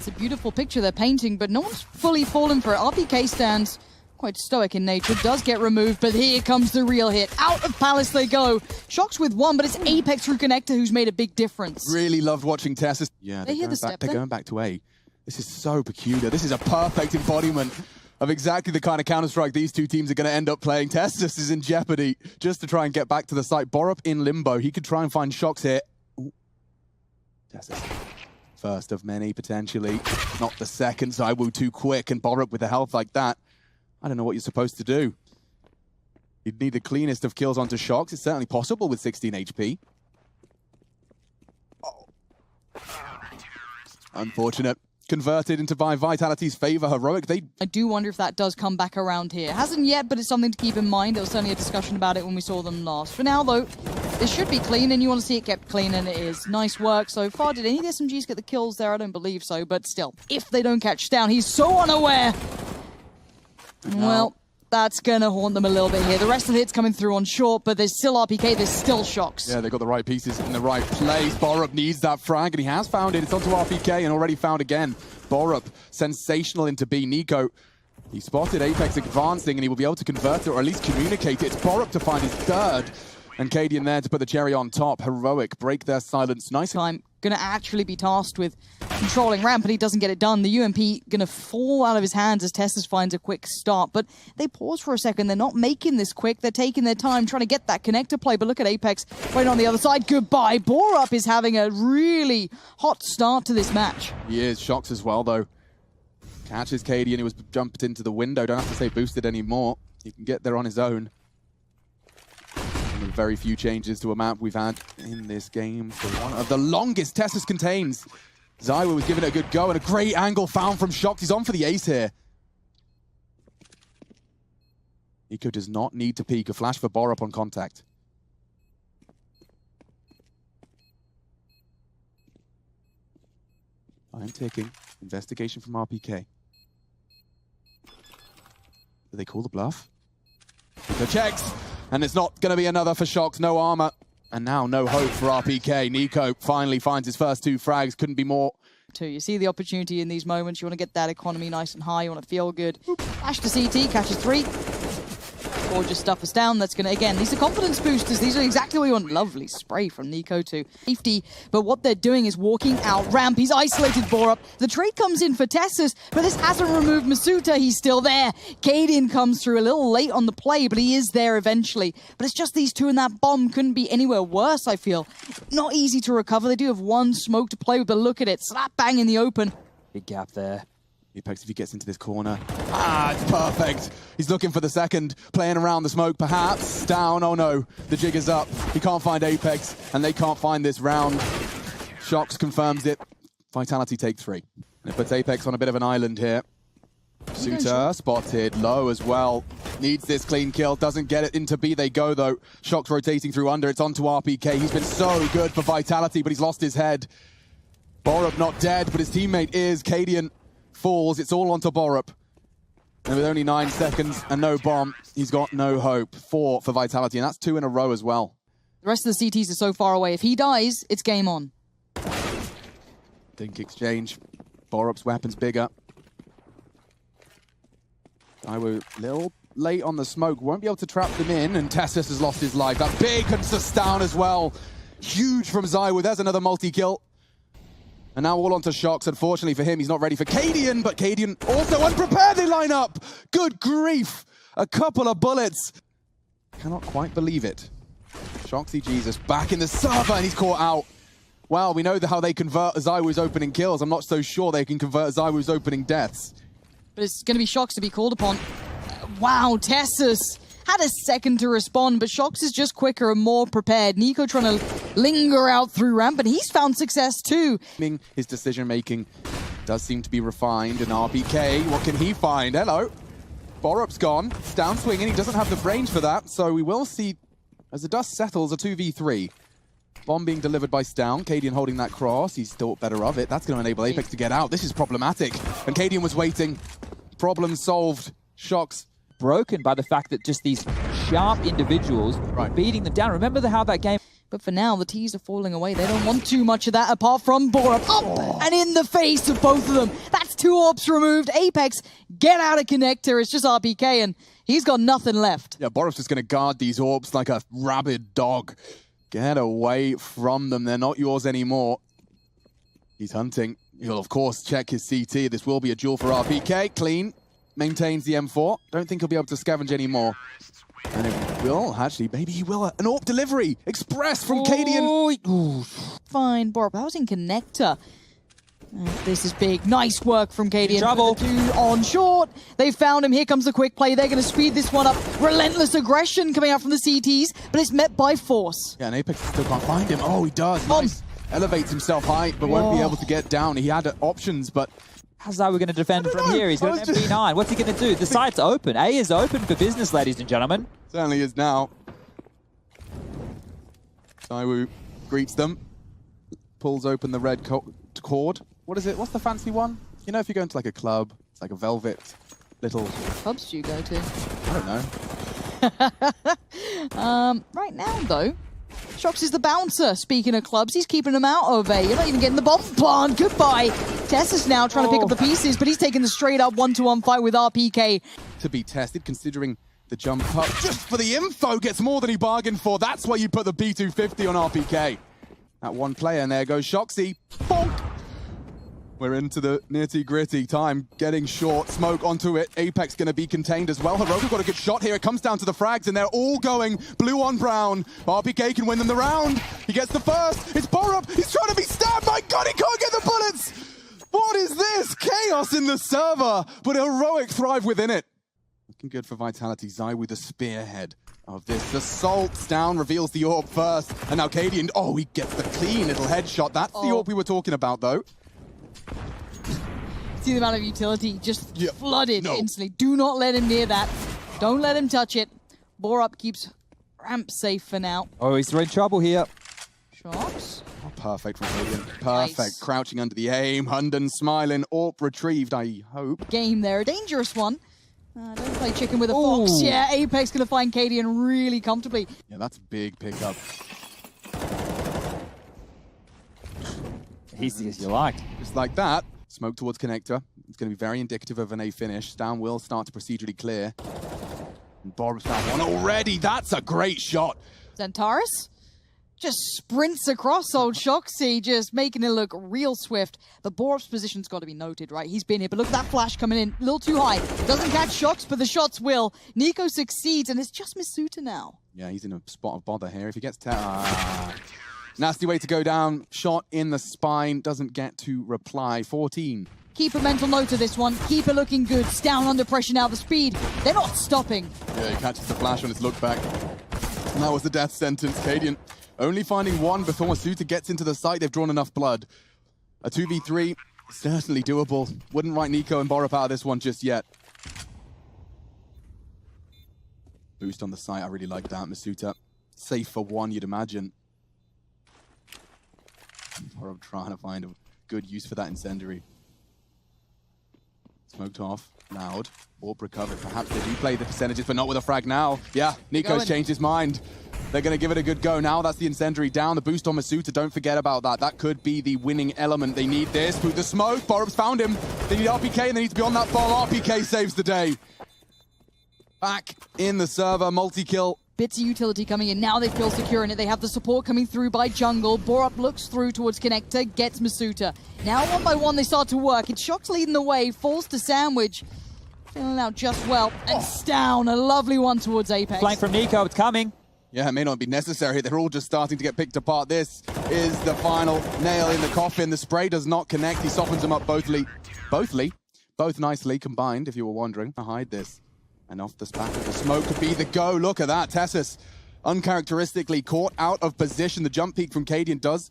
It's a beautiful picture they're painting, but no one's fully fallen for it. RPK stands quite stoic in nature, does get removed, but here comes the real hit. Out of Palace they go. Shox with one, but it's Apex through Connector who's made a big difference. Really loved watching Tessus. Yeah, they hear the step. They're going back to A. This is so peculiar. This is a perfect embodiment of exactly the kind of Counter-Strike these two teams are going to end up playing. Tessus is in jeopardy just to try and get back to the site. Borup in limbo. He could try and find Shox here. Ooh. Tessus. First of many, potentially. Not the second. ZywOo too quick, and Borup with a health like that. I don't know what you're supposed to do. You'd need the cleanest of kills onto Shox. It's certainly possible with 16 HP. Oh. Unfortunate. Converted into by Vitality's favor. Heroic, I do wonder if that does come back around here. Hasn't yet, but it's something to keep in mind. There was certainly a discussion about it when we saw them last. For now, though, this should be clean, and you want to see it kept clean, and it is. Nice work so far. Did any of the SMGs get the kills there? I don't believe so, but still, if they don't catch down, he's so unaware. Well, that's going to haunt them a little bit here. The rest of the hits coming through on short, but there's still RPK, there's still Shox. Yeah, they've got the right pieces in the right place. Borup needs that frag, and he has found it. It's onto RPK and already found again. Borup, sensational into B. Nico, he spotted Apex advancing, and he will be able to convert it, or at least communicate it. It's Borup to find his third. And Cadian there to put the cherry on top. Heroic, break their silence. Nice time. Gonna actually be tasked with controlling ramp, but he doesn't get it done. The UMP gonna fall out of his hands as Tessus finds a quick start. But they pause for a second. They're not making this quick. They're taking their time trying to get that connector play. But look at Apex right on the other side. Goodbye. Borup is having a really hot start to this match. He is. Shox as well, though. Catches Cadian, who was jumped into the window. Don't have to say boosted anymore. He can get there on his own. Very few changes to a map we've had in this game for one of the longest Tessus contains. ZywOo was giving it a good go, and a great angle found from Shox. He's on for the ace here. Nico does not need to peek. A flash for Borup on contact. Time ticking. Investigation from RPK. Do they call the bluff? Nico checks. And it's not going to be another for Shox, no armor. And now no hope for RPK. Nico finally finds his first two frags, couldn't be more. You see the opportunity in these moments. You want to get that economy nice and high. You want to feel good. Flash to CT, catches 3. Gorgeous stuff is down. That's going to, again, these are confidence boosters. These are exactly what you want. Lovely spray from Nico to safety. But what they're doing is walking out ramp. He's isolated Borup. The trade comes in for Tessus, but this hasn't removed Masuta. He's still there. Cadian comes through a little late on the play, but he is there eventually. But it's just these two, and that bomb couldn't be anywhere worse, I feel. Not easy to recover. They do have one smoke to play with, but look at it. Slap bang in the open. Big gap there. Apex, if he gets into this corner. It's perfect. He's looking for the second, playing around the smoke, perhaps. Down, oh no, the jig is up. He can't find Apex, and they can't find this round. Shox confirms it. Vitality take 3. And it puts Apex on a bit of an island here. Suter spotted, low as well. Needs this clean kill, doesn't get it. Into B they go though. Shox rotating through under, it's onto RPK. He's been so good for Vitality, but he's lost his head. Borup not dead, but his teammate is. Cadian falls, it's all onto Borup. And with only 9 seconds and no bomb, he's got no hope. 4 for Vitality, and that's 2 in a row as well. The rest of the CTs are so far away. If he dies, it's game on. Dink exchange. Borup's weapon's bigger. ZywOo a little late on the smoke, won't be able to trap them in, and Tessus has lost his life. That big consus down as well. Huge from ZywOo, there's another multi-kill. And now all onto Shox. Unfortunately for him, he's not ready for Cadian, but Cadian also unprepared. They line up. Good grief. A couple of bullets. Cannot quite believe it. Shoxy Jesus back in the server, and he's caught out. Well, we know how they convert ZywOo's opening kills. I'm not so sure they can convert ZywOo's opening deaths. But it's going to be Shox to be called upon. Wow, Tessus had a second to respond, but Shox is just quicker and more prepared. Nico trying to linger out through ramp, and he's found success too. His decision-making does seem to be refined, and RPK, what can he find? Hello. Borup's gone. It's down swinging. He doesn't have the range for that, so we will see, as the dust settles, a 2v3. Bomb being delivered by Stown. Cadian holding that cross. He's thought better of it. That's going to enable Apex to get out. This is problematic. And Cadian was waiting. Problem solved. Shox broken by the fact that just these sharp individuals beating them down. Remember how that game... But for now, the T's are falling away. They don't want too much of that apart from Borup. Up and in the face of both of them. That's 2 orbs removed. Apex, get out of connector. It's just RPK, and he's got nothing left. Yeah, Borup's just going to guard these orbs like a rabid dog. Get away from them. They're not yours anymore. He's hunting. He'll, of course, check his CT. This will be a duel for RPK. Clean. Maintains the M4. Don't think he'll be able to scavenge anymore. And it will, actually, maybe he will. An AWP delivery, express from Cadian. Fine, Borup. I was in connector. This is big. Nice work from Cadian. Trouble. The 2 on short. They found him. Here comes the quick play. They're going to speed this one up. Relentless aggression coming out from the CTs, but it's met by force. Yeah, and Apex still can't find him. Oh, he does. Nice. Elevates himself high, but won't be able to get down. He had options, but... How's that we're going to defend from here? He's got an MP9. What's he going to do? The site's open. A is open for business, ladies and gentlemen. Certainly is now. Taiwu greets them. Pulls open the red cord. What is it? What's the fancy one? You know, if you go into like a club, it's like a velvet little... Clubs do you go to? I don't know. Right now, though, Shox is the bouncer. Speaking of clubs, he's keeping them out of A. You're not even getting the bomb plant. Goodbye. Tess is now trying to pick up the pieces, but he's taking the straight-up 1-to-1 fight with RPK. To be tested, considering the jump up just for the info gets more than he bargained for. That's why you put the P250 on RPK. That one player, and there goes Shoxy. Bonk! We're into the nitty-gritty time, getting short, smoke onto it. Apex going to be contained as well. Heroic got a good shot here. It comes down to the frags, and they're all going blue on brown. RPK can win them the round. He gets the first. It's Borup. He's trying to be stabbed. My God, he can't get the bullets. What is this? Chaos in the server, but Heroic thrive within it. Looking good for Vitality. Zai with the spearhead of this. Assaults down, reveals the AWP first. And now Cadian, oh, he gets the clean little headshot. That's the AWP we were talking about, though. See the amount of utility just flooded instantly. Do not let him near that. Don't let him touch it. Borup keeps ramp safe for now. Oh, he's in trouble here. Shox. Oh, perfect from Cadian. Perfect. Nice. Crouching under the aim. Hunden smiling. AWP retrieved, I hope. Game there. A dangerous one. Don't play chicken with a fox. Yeah, Apex going to find Cadian really comfortably. Yeah, that's a big pickup. Easy as you like. Just like that. Smoke towards connector. It's going to be very indicative of an A finish. Down will start to procedurally clear. And Borup's found one already. That's a great shot. Xantaris just sprints across old Shoxy, just making it look real swift. But Borup's position's got to be noted, right? He's been here, but look at that flash coming in. A little too high. Doesn't catch Shox, but the shots will. Nico succeeds, and it's just Masuta now. Yeah, he's in a spot of bother here. If he gets nasty way to go down. Shot in the spine. Doesn't get to reply. 14. Keep a mental note of this one. Keep it looking good. It's down under pressure now. The speed, they're not stopping. Yeah, he catches the flash on his look back. And that was the death sentence. Cadian only finding one before Masuta gets into the site. They've drawn enough blood. A 2v3, certainly doable. Wouldn't write Nico and Borup out of this one just yet. Boost on the site. I really like that. Masuta safe for one, you'd imagine. Borup trying to find a good use for that incendiary. Smoked off. Loud. AWP recovered. Perhaps they do play the percentages, but not with a frag now. Yeah, Nico's changed his mind. They're going to give it a good go. Now that's the incendiary down. The boost on Masuta. Don't forget about that. That could be the winning element. They need this. Through the smoke. Borup's found him. They need RPK and they need to be on that ball. RPK saves the day. Back in the server. Multi-kill. Bits of utility coming in. Now they feel secure in it. They have the support coming through by jungle. Borup looks through towards connector, gets Masuta. Now one by one they start to work. It's Shox leading the way, falls to sandwich. Filling out just well. And down, a lovely one towards Apex. Flank from Nico, it's coming. Yeah, it may not be necessary. They're all just starting to get picked apart. This is the final nail in the coffin. The spray does not connect. He softens them up both nicely combined, if you were wondering. I hide this. And off the back of the smoke could be the go. Look at that. Tessus uncharacteristically caught out of position. The jump peek from Cadian does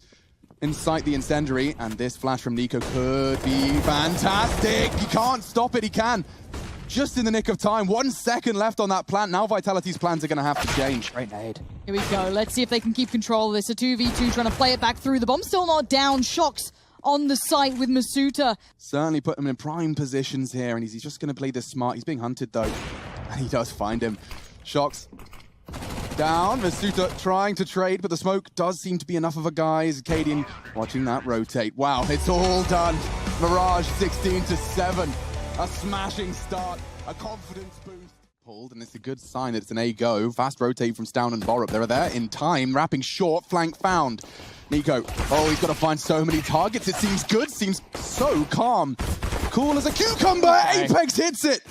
incite the incendiary. And this flash from Nico could be fantastic. He can't stop it. He can. Just in the nick of time. 1 second left on that plant. Now Vitality's plans are going to have to change. Great nade. Here we go. Let's see if they can keep control of this. A 2v2 trying to play it back through. The bomb's still not down. Shox on the site with Masuta. Certainly put him in prime positions here, and he's just going to play this smart. He's being hunted, though, and he does find him. Shox Down, Masuta trying to trade, but the smoke does seem to be enough of a guy. Cadian watching that rotate. Wow, it's all done. Mirage 16-7. A smashing start, a confidence boost. Pulled, and it's a good sign that it's an A go. Fast rotate from Stown and Borup. They're there in time, wrapping short, flank found. Nico, oh, he's got to find so many targets. It seems good, seems so calm. Cool as a cucumber. Apex hits it.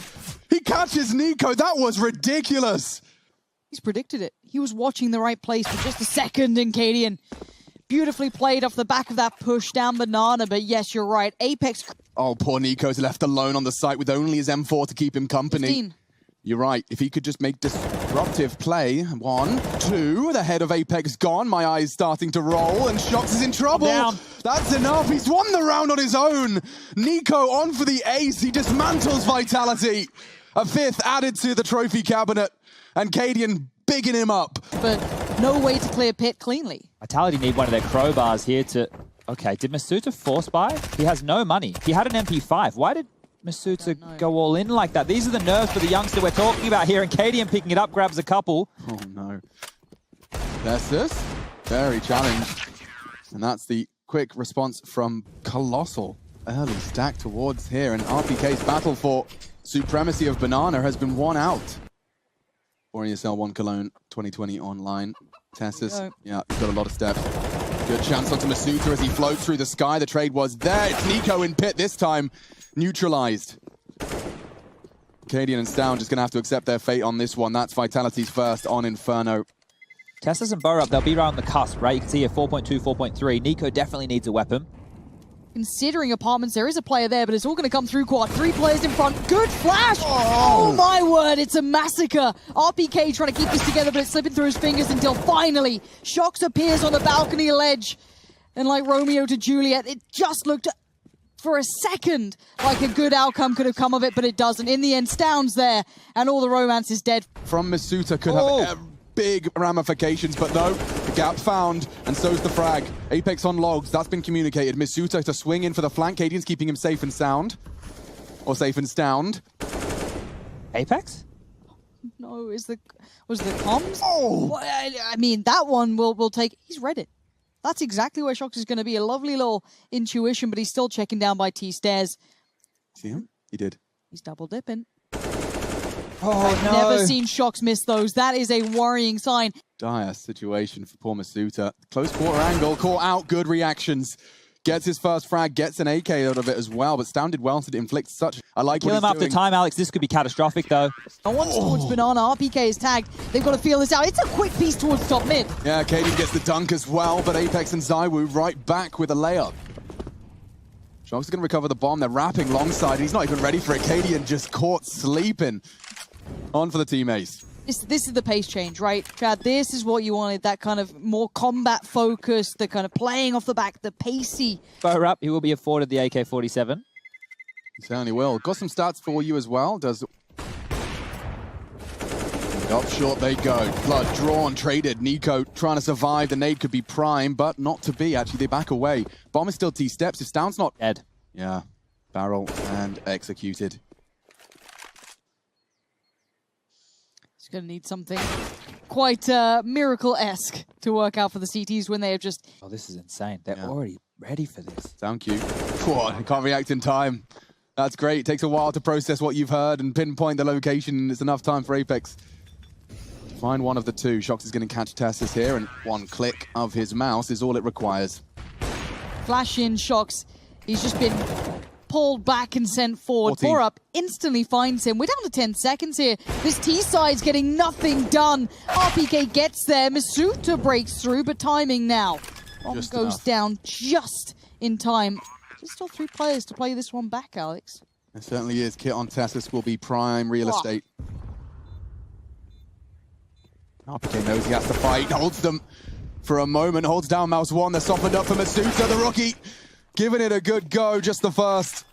He catches Nico. That was ridiculous. He's predicted it. He was watching the right place for just a second, and Cadian beautifully played off the back of that push down banana, but yes, you're right. Apex... Oh, poor Nico's left alone on the site with only his M4 to keep him company. 15. You're right. If he could just make disruptive play. 1, 2, the head of Apex gone. My eye's starting to roll, and Shox is in trouble. Down. That's enough. He's won the round on his own. Nico on for the ace. He dismantles Vitality. A 5th added to the trophy cabinet, and Cadian bigging him up. But no way to clear pit cleanly. Vitality need one of their crowbars here to... Okay, did Masuta force buy? He has no money. He had an MP5. Why did Masuta go all in like that? These are the nerves for the youngster we're talking about here, and Cadian picking it up, grabs a couple. Oh no. That's this. Very challenged. And that's the quick response from Colossal. Early stack towards here, and RPK's battle for supremacy of Banana has been won out. Or ESL 1 Cologne 2020 online. Tessus, yeah, he's got a lot of steps. Good chance onto Masuta as he floats through the sky. The trade was there. It's Nico in pit this time. Neutralized. Cadian and Stown just going to have to accept their fate on this one. That's Vitality's first on Inferno. Tessus and Borup, they'll be around the cusp, right? You can see here 4.2, 4.3. Nico definitely needs a weapon. Considering apartments, there is a player there, but it's all going to come through quad. 3 players in front. Good flash! Oh my word, it's a massacre. RPK trying to keep this together, but it's slipping through his fingers until finally Shox appears on the balcony ledge. And like Romeo to Juliet, it just looked for a second like a good outcome could have come of it, but it doesn't. In the end, Stown's there, and all the romance is dead. From Masuta could have big ramifications, but no, the gap found, and so's the frag. Apex on logs, that's been communicated. Masuta to swing in for the flank. Cadian's keeping him safe and sound. Or safe and stound. Apex? No, was the comms? Oh! Well, I mean, that one will take... He's read it. That's exactly where Shox is going to be. A lovely little intuition, but he's still checking down by T-stairs. See him? He did. He's double dipping. Oh, I've never seen Shox miss those. That is a worrying sign. Dire situation for poor Masuta. Close quarter angle, caught out, good reactions. Gets his first frag, gets an AK out of it as well, but Stown did well to inflict such... I like Kill him after time, Alex. This could be catastrophic, though. And once towards Banana, RPK is tagged. They've got to feel this out. It's a quick piece towards top mid. Yeah, Cadian gets the dunk as well, but Apex and Zywoo right back with a layup. Shox is going to recover the bomb. They're wrapping long side. He's not even ready for it. Cadian just caught sleeping. On for the team ace. This is the pace change, right? Chad, this is what you wanted, that kind of more combat focus, the kind of playing off the back, the pacey. Borup, he will be afforded the AK-47. He certainly will. Got some stats for you as well. Does... Up short they go. Blood drawn, traded. Nico trying to survive. The nade could be prime, but not to be. Actually, they back away. Bomb is still T-steps. If Stown's not... Dead. Yeah. Barrel and executed. He's going to need something quite miracle-esque to work out for the CTs when they have just... Oh, this is insane. They're already ready for this. Sound cue. I can't react in time. That's great. It takes a while to process what you've heard and pinpoint the location. It's enough time for Apex. Find one of the two. Shox is going to catch Tessus here, and one click of his mouse is all it requires. Flash in, Shox. He's just been pulled back and sent forward. Borup instantly finds him. We're down to 10 seconds here. This T-side's getting nothing done. RPK gets there. Masuta breaks through, but timing now. Bomb goes down just in time. There's still 3 players to play this one back, Alex. It certainly is. Kit on Tessus will be prime real estate. RPK knows he has to fight. Holds them for a moment. Holds down mouse 1. They're softened up for Masuta, the rookie. Giving it a good go, just the first.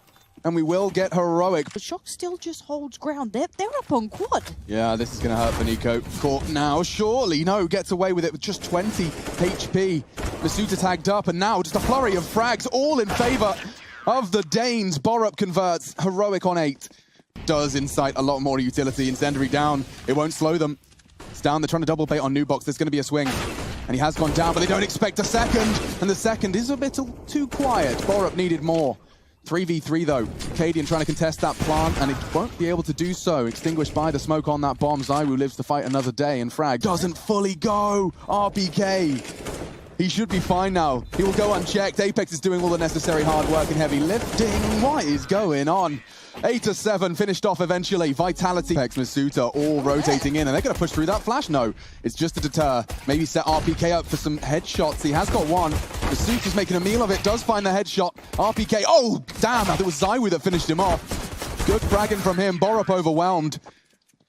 And we will get heroic. But Shox still just holds ground. They're up on quad. Yeah, this is going to hurt for Nico. Caught now, surely. No, gets away with it with just 20 HP. Masuta tagged up, and now just a flurry of frags, all in favor of the Danes. Borup converts. Heroic on 8. Does incite a lot more utility. Incendiary down. It won't slow them. It's down. They're trying to double bait on Nubox. There's going to be a swing. And he has gone down, but they don't expect a second. And the second is a bit too quiet. Borup needed more. 3v3 though. Cadian trying to contest that plant, and it won't be able to do so. Extinguished by the smoke on that bomb. ZywOo lives to fight another day, and Frag doesn't fully go. RPK. He should be fine now. He will go unchecked. Apex is doing all the necessary hard work and heavy lifting. What is going on? 8-7, finished off eventually. Vitality, Apex, Masuta all rotating in, and they're going to push through that flash. No, it's just a deter. Maybe set RPK up for some headshots. He has got one. Masuta's making a meal of it, does find the headshot. RPK, oh, damn, it was ZywOo that finished him off. Good fragging from him. Borup overwhelmed.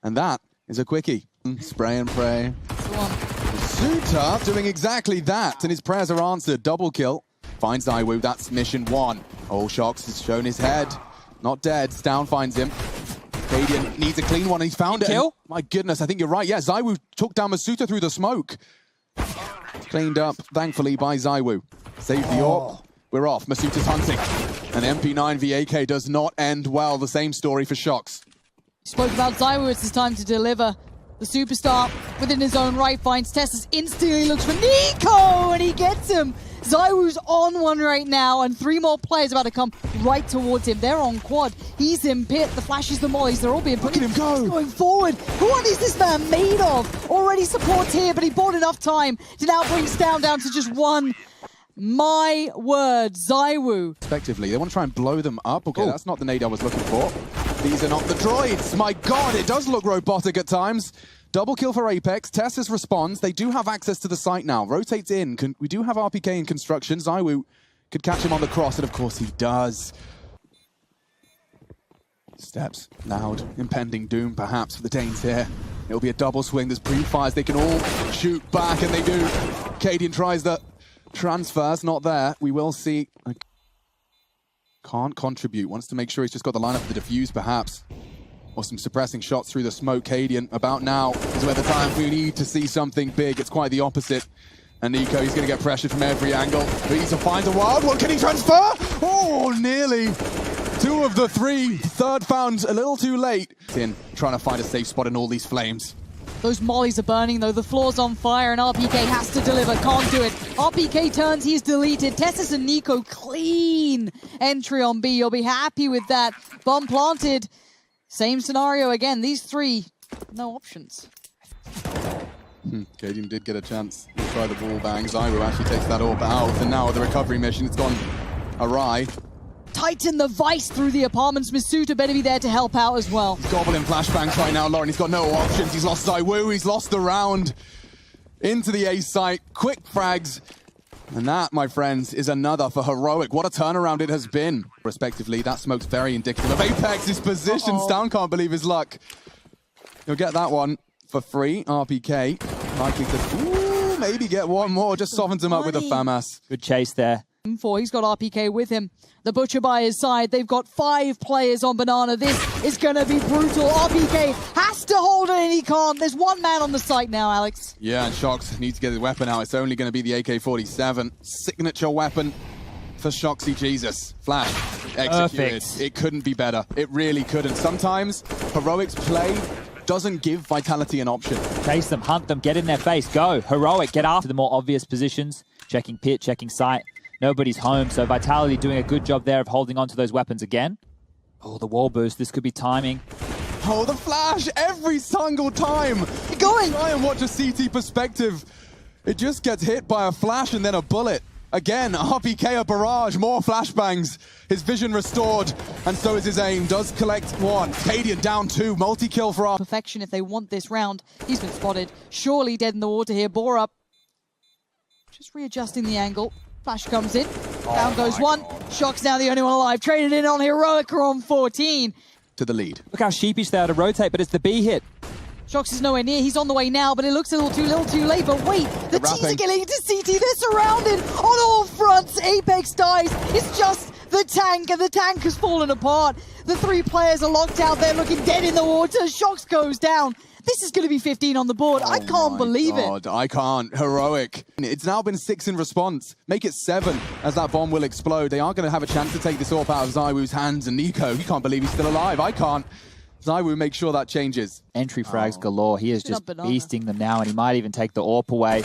And that is a quickie. Spray and pray. Masuta doing exactly that, and his prayers are answered. Double kill. Finds ZywOo, that's mission 1. Oh, Shox has shown his head. Not dead. Down finds him. Cadian needs a clean one, and he's found it. Kill? My goodness, I think you're right. Yeah, ZywOo took down Masuta through the smoke. Cleaned up, thankfully, by ZywOo. Saved the AWP. We're off. Masuta's hunting. And MP9 v AK does not end well. The same story for Shox. Spoke about ZywOo, it's his time to deliver. The superstar, within his own right, finds Tessus, instantly looks for Nico, and he gets him. ZywOo's on one right now, and 3 more players about to come right towards him. They're on quad. He's in pit. The flashes, the mollies, they're all being put. Look at him go. He's going forward. What is this man made of? Already supports here, but he bought enough time to now bring down to just 1. My word, ZywOo. Effectively, they want to try and blow them up. Okay, that's not the nade I was looking for. These are not the droids. My God, it does look robotic at times. Double kill for Apex. Tessus responds. They do have access to the site now. Rotates in. We do have RPK in construction. ZywOo could catch him on the cross, and of course he does. Steps. Loud. Impending doom, perhaps, for the Danes here. It'll be a double swing. There's pre-fires. They can all shoot back, and they do. Cadian tries the transfers. Not there. We will see. Can't contribute. Wants to make sure he's just got the lineup for the defuse, perhaps. Or some suppressing shots through the smoke. Cadian, about now is where the time we need to see something big. It's quite the opposite. And Nico, he's going to get pressured from every angle. But he finds a wild one. Can he transfer? Oh, nearly. 2 of the 3. Third found a little too late. In trying to find a safe spot in all these flames. Those mollies are burning though, the floor's on fire, and RPK has to deliver, can't do it. RPK turns, he's deleted. Tessus and Nico, clean entry on B. You'll be happy with that. Bomb planted. Same scenario again, these 3, no options. Cadian did get a chance to try the wall bang. ZywOo actually takes that AWP out, and now the recovery mission, it's gone awry. Tighten the vice through the apartments. Masuta better be there to help out as well. He's gobbling flashbangs right now, Lauren. He's got no options. He's lost ZywOo. He's lost the round. Into the A site. Quick frags. And that, my friends, is another for Heroic. What a turnaround it has been. Respectively, that smoke's very indicative of Apex's position. Down can't believe his luck. He'll get that one for free. RPK likely to maybe get one more. Just softens him up with a FAMAS. Good chase there. He's got RPK with him. The Butcher by his side. They've got 5 players on Banana. This is going to be brutal. RPK has to hold it, and he can't. There's 1 man on the site now, Alex. Yeah, and Shox needs to get his weapon out. It's only going to be the AK-47. Signature weapon for Shoxy Jesus. Flash. Executed. Perfect. It couldn't be better. It really couldn't. Sometimes Heroic's play doesn't give Vitality an option. Chase them, hunt them, get in their face, go. Heroic, get after the more obvious positions. Checking pit, checking site. Nobody's home, so Vitality doing a good job there of holding on to those weapons again. Oh, the wall boost. This could be timing. Oh, the flash every single time. Going. Try and watch a CT perspective. It just gets hit by a flash and then a bullet. Again, RPK a barrage, more flashbangs. His vision restored, and so is his aim. Does collect 1. Cadian down 2. Multi-kill for Perfection if they want this round. He's been spotted. Surely dead in the water here. Borup just readjusting the angle. Flash comes in. Down goes 1. Shox now the only one alive. Traded in on Heroic on 14. to the lead. Look how sheepish they are to rotate, but it's the B hit. Shox is nowhere near. He's on the way now, but it looks a little too late. But wait, the teams are getting into CT. They're surrounded on all fronts. Apex dies. It's just the tank, and the tank has fallen apart. The 3 players are locked out. They're looking dead in the water. Shox goes down. This is going to be 15 on the board. I can't believe it. I can't. Heroic. It's now been 6 in response. Make it 7 as that bomb will explode. They are going to have a chance to take this AWP out of ZywOo's hands. And Nico, you can't believe he's still alive. I can't. Zywoo make sure that changes. Entry frags galore. He is just beasting them now, and he might even take the AWP away.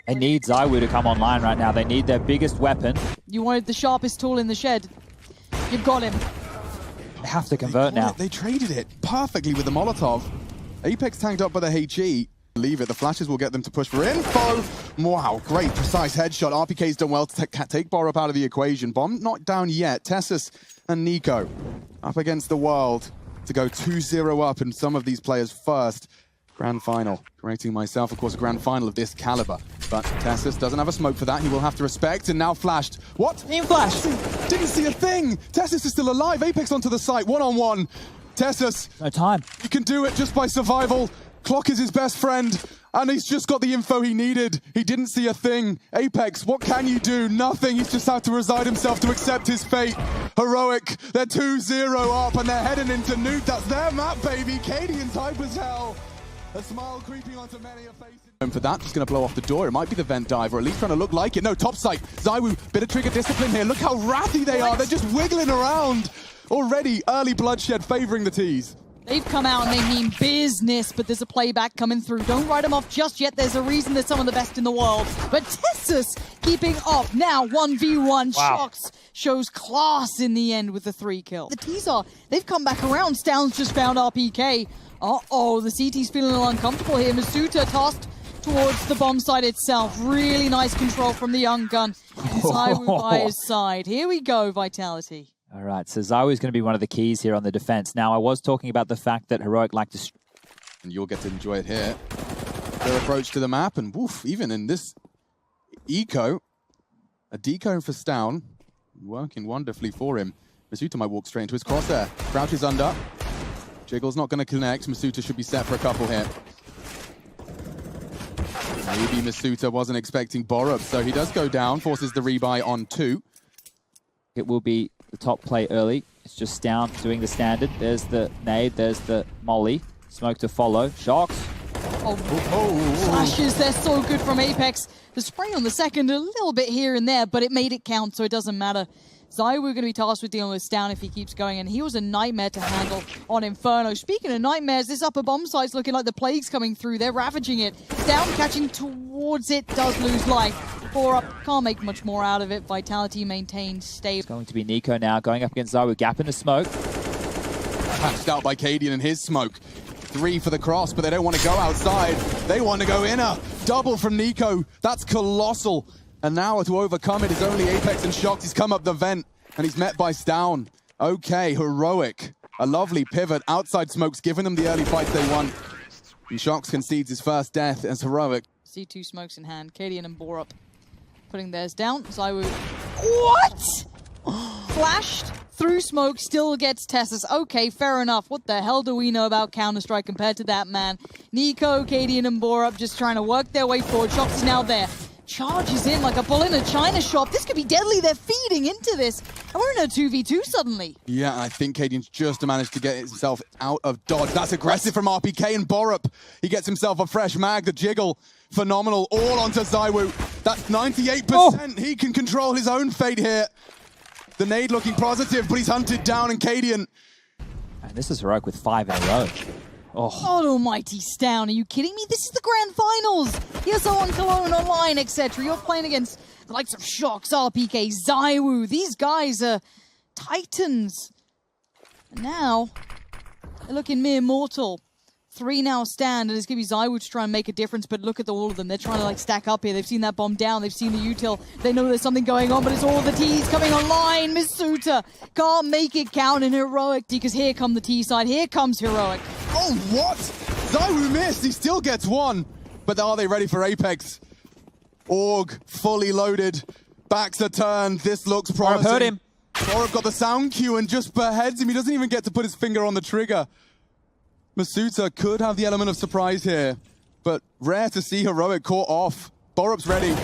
They need Zywoo to come online right now. They need their biggest weapon. You wanted the sharpest tool in the shed. You've got him. They have to convert now. They traded it perfectly with the Molotov. Apex tanked up by the HE. Leave it. The flashes will get them to push for info. Wow, great precise headshot. RPK's done well to take Borup out of the equation. Bomb not down yet. Tessus and Nico up against the world to go 2-0 up, and some of these players first. Grand final. Correcting myself, of course, a grand final of this caliber. But Tessus doesn't have a smoke for that. He will have to respect, and now flashed. What? He flashed. Didn't see a thing. Tessus is still alive. Apex onto the site, one-on-one. Tessus. No time. He can do it just by survival. Clock is his best friend, and he's just got the info he needed. He didn't see a thing. Apex, what can you do? Nothing. He's just had to resign himself to accept his fate. Heroic, they're 2-0 up, and they're heading into Nuke. That's their map, baby. Cadian's hype as hell. A smile creeping onto many a face. And for that, just going to blow off the door. It might be the vent dive, or at least trying to look like it. No, top sight. Zywoo, bit of trigger discipline here. Look how ratty they are. They're just wiggling around. Already, early bloodshed favoring the T's. They've come out and they mean business, but there's a playback coming through. Don't write them off just yet. There's a reason they're some of the best in the world. But Tessus keeping up. Now 1v1. Wow. Shox shows class in the end with the 3 kill. The T's they've come back around. Stoun's just found RPK. Uh-oh, the CT's feeling a little uncomfortable here. Masuta tossed towards the bomb site itself. Really nice control from the young gun. Zywoo by his side. Here we go, Vitality. All right, so Zywoo is going to be one of the keys here on the defense. Now, I was talking about the fact that Heroic like to... And you'll get to enjoy it here. Their approach to the map, and woof, even in this eco, a deco for Stoun, working wonderfully for him. Masuta might walk straight into his crosshair. Crouch is under. Jiggle's not going to connect. Masuta should be set for a couple here. Maybe Masuta wasn't expecting Borup, so he does go down, forces the rebuy on 2. It will be the top play early. It's just Stoun doing the standard. There's the nade, there's the molly. Smoke to follow. Shox. Oh, flashes, they're so good from Apex. The spray on the second, a little bit here and there, but it made it count, so it doesn't matter. Zywoo going to be tasked with dealing with Stoun if he keeps going, and he was a nightmare to handle on Inferno. Speaking of nightmares, this upper bomb site's looking like the plague's coming through. They're ravaging it. Stoun catching towards it, does lose life. 4 up, can't make much more out of it. Vitality maintained stable. It's going to be Nico now, going up against Zywoo. Gap in the smoke. Patched out by Cadian and his smoke. 3 for the cross, but they don't want to go outside. They want to go inner. Double from Nico. That's colossal. And now to overcome it is only Apex and Shox. He's come up the vent, and he's met by Stoun. Okay, Heroic. A lovely pivot. Outside smoke's giving them the early fights they want. And Shox concedes his first death as Heroic. C2 smokes in hand. Cadian and Borup putting theirs down. Zywoo. What? Flashed through smoke, still gets Tessus. Okay, fair enough. What the hell do we know about Counter-Strike compared to that, man? Nico, Cadian, and Borup just trying to work their way forward. Shox is now there. Charges in like a bull in a china shop. This could be deadly. They're feeding into this. And we're in a 2v2 suddenly. Yeah, I think Cadian's just managed to get himself out of dodge. That's aggressive from RPK, and Borup. He gets himself a fresh mag. The jiggle, phenomenal. All onto Zywoo. That's 98%. Oh. He can control his own fate here. The nade looking positive, but he's hunted down, and Cadian. And this is Heroic with 5 in a row. Oh. God almighty, Stoun, are you kidding me? This is the grand finals. Here's on Cologne Online, etc. You're playing against the likes of Shox, RPK, Zywoo. These guys are titans. And now, they're looking mere mortal. 3 now stand, and it's going to be Zywoo to try and make a difference, but look at all of them. They're trying to like stack up here. They've seen that bomb down. They've seen the util. They know there's something going on, but it's all the T's coming online. Masuta can't make it count in Heroic, because here come the T side. Here comes Heroic. Oh, what? Zywoo missed. He still gets 1. But are they ready for Apex? Org, fully loaded. Backs are turned. This looks promising. Borup heard him. Borup got the sound cue and just beheads him. He doesn't even get to put his finger on the trigger. Masuta could have the element of surprise here, but rare to see Heroic caught off. Borup's ready,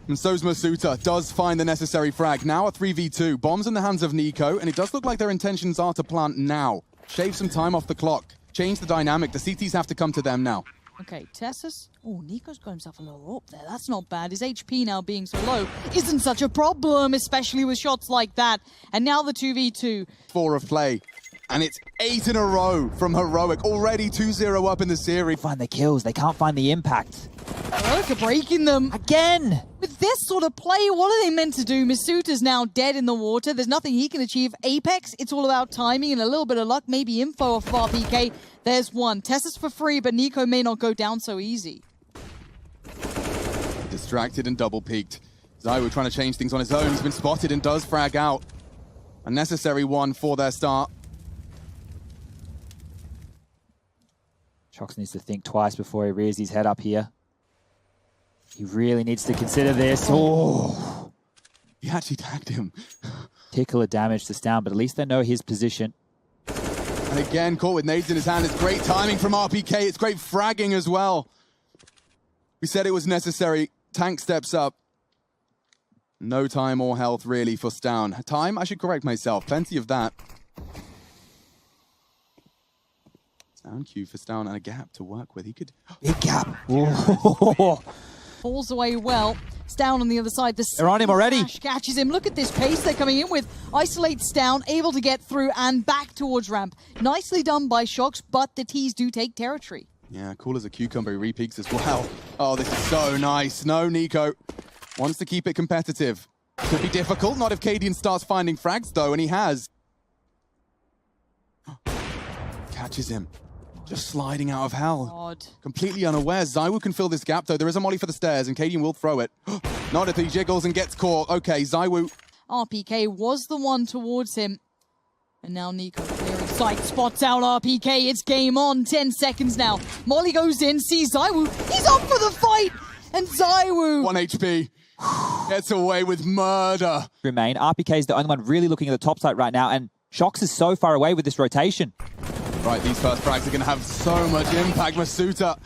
and so's Masuta. Does find the necessary frag. Now a 3v2. Bombs in the hands of Nico, and it does look like their intentions are to plant now. Shave some time off the clock. Change the dynamic. The CTs have to come to them now. Okay, Tessus. Oh, Nico's got himself a little up there. That's not bad. His HP now being so low isn't such a problem, especially with shots like that. And now the 2v2. 4 of play. And it's 8 in a row from Heroic. Already 2-0 up in the series. Find the kills. They can't find the impact. Heroic are breaking them. Again! With this sort of play, what are they meant to do? Misuta's now dead in the water. There's nothing he can achieve. Apex, it's all about timing and a little bit of luck. Maybe info off RPK. There's one. Tessus for free, but Nico may not go down so easy. Distracted and double peaked. ZywOo trying to change things on his own. He's been spotted and does frag out. A necessary one for their start. Shox needs to think twice before he rears his head up here. He really needs to consider this. Oh! He actually tagged him. Tickle of damage to Stown, but at least they know his position. And again, caught with nades in his hand. It's great timing from RPK. It's great fragging as well. We said it was necessary. Tank steps up. No time or health really for Stown. Time? I should correct myself. Plenty of that. Down Q for Stown and a gap to work with. He could... Big gap. Falls away well. Stown on the other side. They're on him already. Catches him. Look at this pace they're coming in with. Isolates Stown, able to get through and back towards ramp. Nicely done by Shox, but the T's do take territory. Yeah, cool as a cucumber. He re-peaks as well. Oh, this is so nice. No, Nico wants to keep it competitive. Could be difficult. Not if Cadian starts finding frags, though, and he has. Catches him. Just sliding out of hell. God. Completely unaware. ZywOo can fill this gap, though. There is a molly for the stairs, and Cadian will throw it. Not if he jiggles and gets caught. Okay, ZywOo. RPK was the one towards him. And now Nico clearing sight. Spots out RPK. It's game on. 10 seconds now. Molly goes in, sees ZywOo. He's up for the fight! And ZywOo... 1 HP. Gets away with murder. Remain. RPK is the only one really looking at the top side right now, and Shox is so far away with this rotation. Right, these first frags are going to have so much impact. Masuta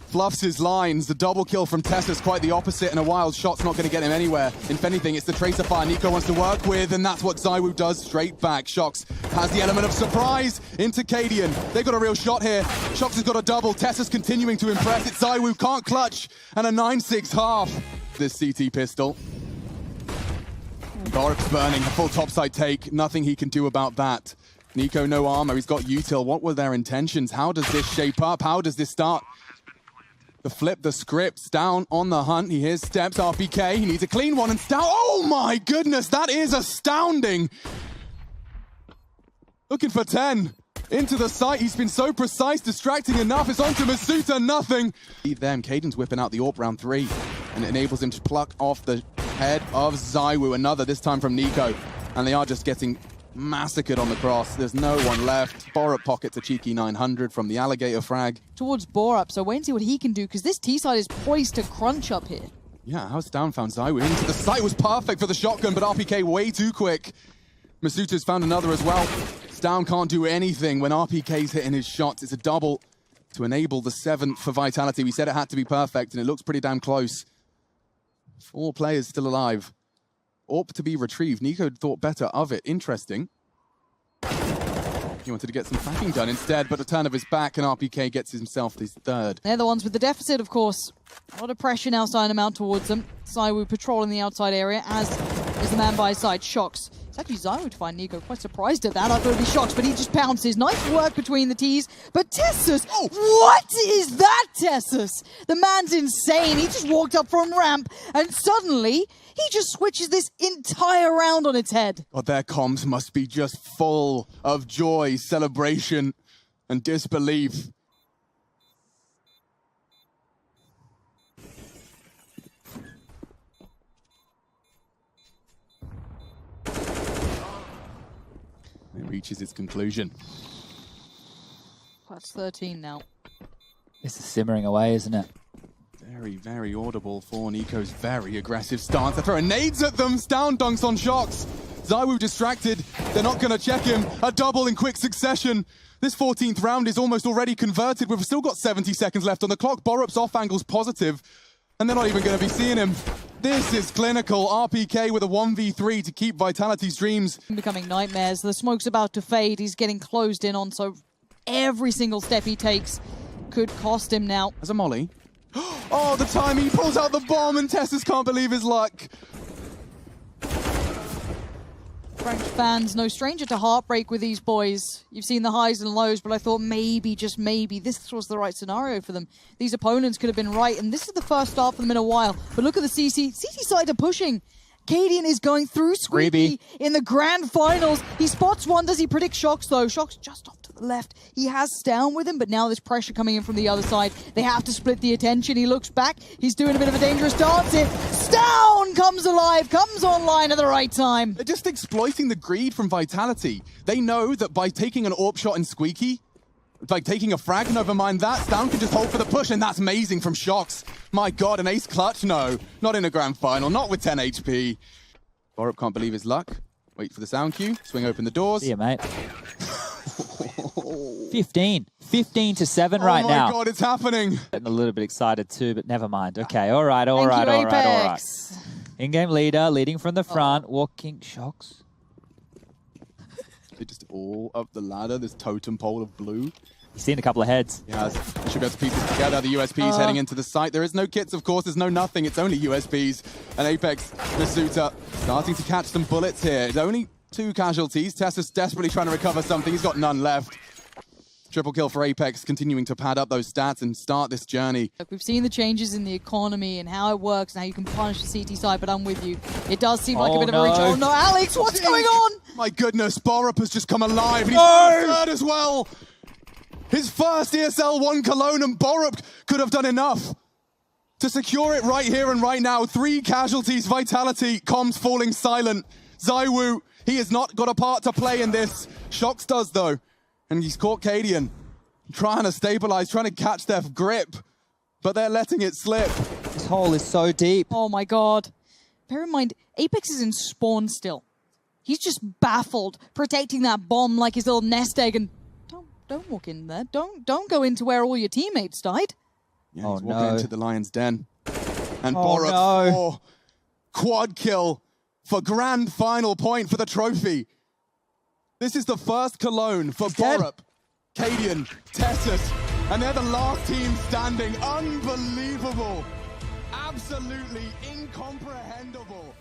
fluffs his lines. The double kill from Tessa's quite the opposite, and a wild shot's not going to get him anywhere. If anything, it's the tracer fire Nico wants to work with, and that's what ZywOo does straight back. Shox has the element of surprise into Cadian. They've got a real shot here. Shox has got a double. Tessa's continuing to impress. It's ZywOo, can't clutch, and a 9-6 half. This CT pistol. Gorp's burning, a full topside take. Nothing he can do about that. Nico, no armor. He's got util. What were their intentions? How does this shape up? How does this start? The flip, the scripts, Down on the hunt. He hears steps, RPK. He needs a clean one, and Stown. Oh my goodness, that is astounding. Looking for 10. Into the site. He's been so precise, distracting enough. It's onto Masuta, nothing. Them, Caden's whipping out the AWP round 3, and it enables him to pluck off the head of ZywOo. Another, this time from Nico. And they are just getting massacred on the cross. There's no one left. Borup pockets a cheeky 900 from the alligator frag. Towards Borup, so wait and see what he can do, because this T-side is poised to crunch up here. Yeah, how's Stown found ZywOo? Into the site was perfect for the shotgun, but RPK way too quick. Masuta's found another as well. Stown can't do anything when RPK's hitting his shots. It's a double to enable the 7th for Vitality. We said it had to be perfect, and it looks pretty damn close. 4 players still alive. AWP to be retrieved. Nico thought better of it. Interesting. He wanted to get some packing done instead, but a turn of his back, and RPK gets himself his 3rd. They're the ones with the deficit, of course. A lot of pressure now starting to mount towards them. ZywOo patrolling the outside area, as is the man by his side, Shox. It's actually ZywOo to find Nico. Quite surprised at that. I thought it'd be Shox, but he just pounces. Nice work between the T's. But Tessus, what is that, Tessus? The man's insane. He just walked up from ramp, and suddenly he just switches this entire round on its head. God, their comms must be just full of joy, celebration, and disbelief. It reaches its conclusion. That's 13 now. This is simmering away, isn't it? Very, very audible for Nico's very aggressive stance. They're throwing nades at them. Stown dunks on Shox. ZywOo distracted. They're not going to check him. A double in quick succession. This 14th round is almost already converted. We've still got 70 seconds left on the clock. Borup's off angle's positive, and they're not even going to be seeing him. This is clinical. RPK with a 1v3 to keep Vitality's dreams. Becoming nightmares. The smoke's about to fade. He's getting closed in on, so every single step he takes could cost him now. As a molly. Oh, the time he pulls out the bomb and Tessus can't believe his luck. French fans, no stranger to heartbreak with these boys. You've seen the highs and lows, but I thought maybe, just maybe, this was the right scenario for them. These opponents could have been right, and this is the first start for them in a while. But look at the CT side are pushing. Cadian is going through Squeaky in the grand finals. He spots one. Does he predict Shox, though? Shox just off to the left. He has Stown with him, but now there's pressure coming in from the other side. They have to split the attention. He looks back. He's doing a bit of a dangerous dance here. Stown comes alive, comes online at the right time. They're just exploiting the greed from Vitality. They know that by taking an AWP shot in Squeaky, like taking a frag, never mind that, Stown can just hold for the push, and that's amazing from Shox. My God, an ace clutch? No, not in a grand final, not with 10 HP. Borup can't believe his luck. Wait for the sound cue, swing open the doors. See ya, mate. 15 to 7 right now. Oh my God, it's happening. Getting a little bit excited too, but never mind. Okay, all right. Thank you, In-game leader, leading from the front, walking Shox. They're just all up the ladder, this totem pole of blue. He's seen a couple of heads. Yes, should be able to piece this together. The USPs heading into the site. There is no kits, of course. There's no nothing. It's only USPs. And Apex, Masuta, starting to catch some bullets here. It's only 2 casualties. Tessus desperately trying to recover something. He's got none left. Triple kill for Apex, continuing to pad up those stats and start this journey. Look, we've seen the changes in the economy and how it works and how you can punish the CT side, but I'm with you. It does seem like a bit of a reach. Oh no, Alex, what's going on? My goodness, Borup has just come alive. And he's third as well. His first ESL 1 Cologne, and Borup could have done enough to secure it right here and right now. 3 casualties, Vitality, comms falling silent. Zywoo, he has not got a part to play in this. Shox does though, and he's caught Cadian. Trying to stabilize, trying to catch their grip, but they're letting it slip. This hole is so deep. Oh my God. Bear in mind, Apex is in spawn still. He's just baffled, protecting that bomb like his little nest egg, and don't walk in there. Don't go into where all your teammates died. Yeah, he's walking into the Lion's Den. And Borup, quad kill for grand final point for the trophy. This is the first Cologne for Borup, Cadian, Tessus, and they're the last team standing. Unbelievable. Absolutely incomprehensible.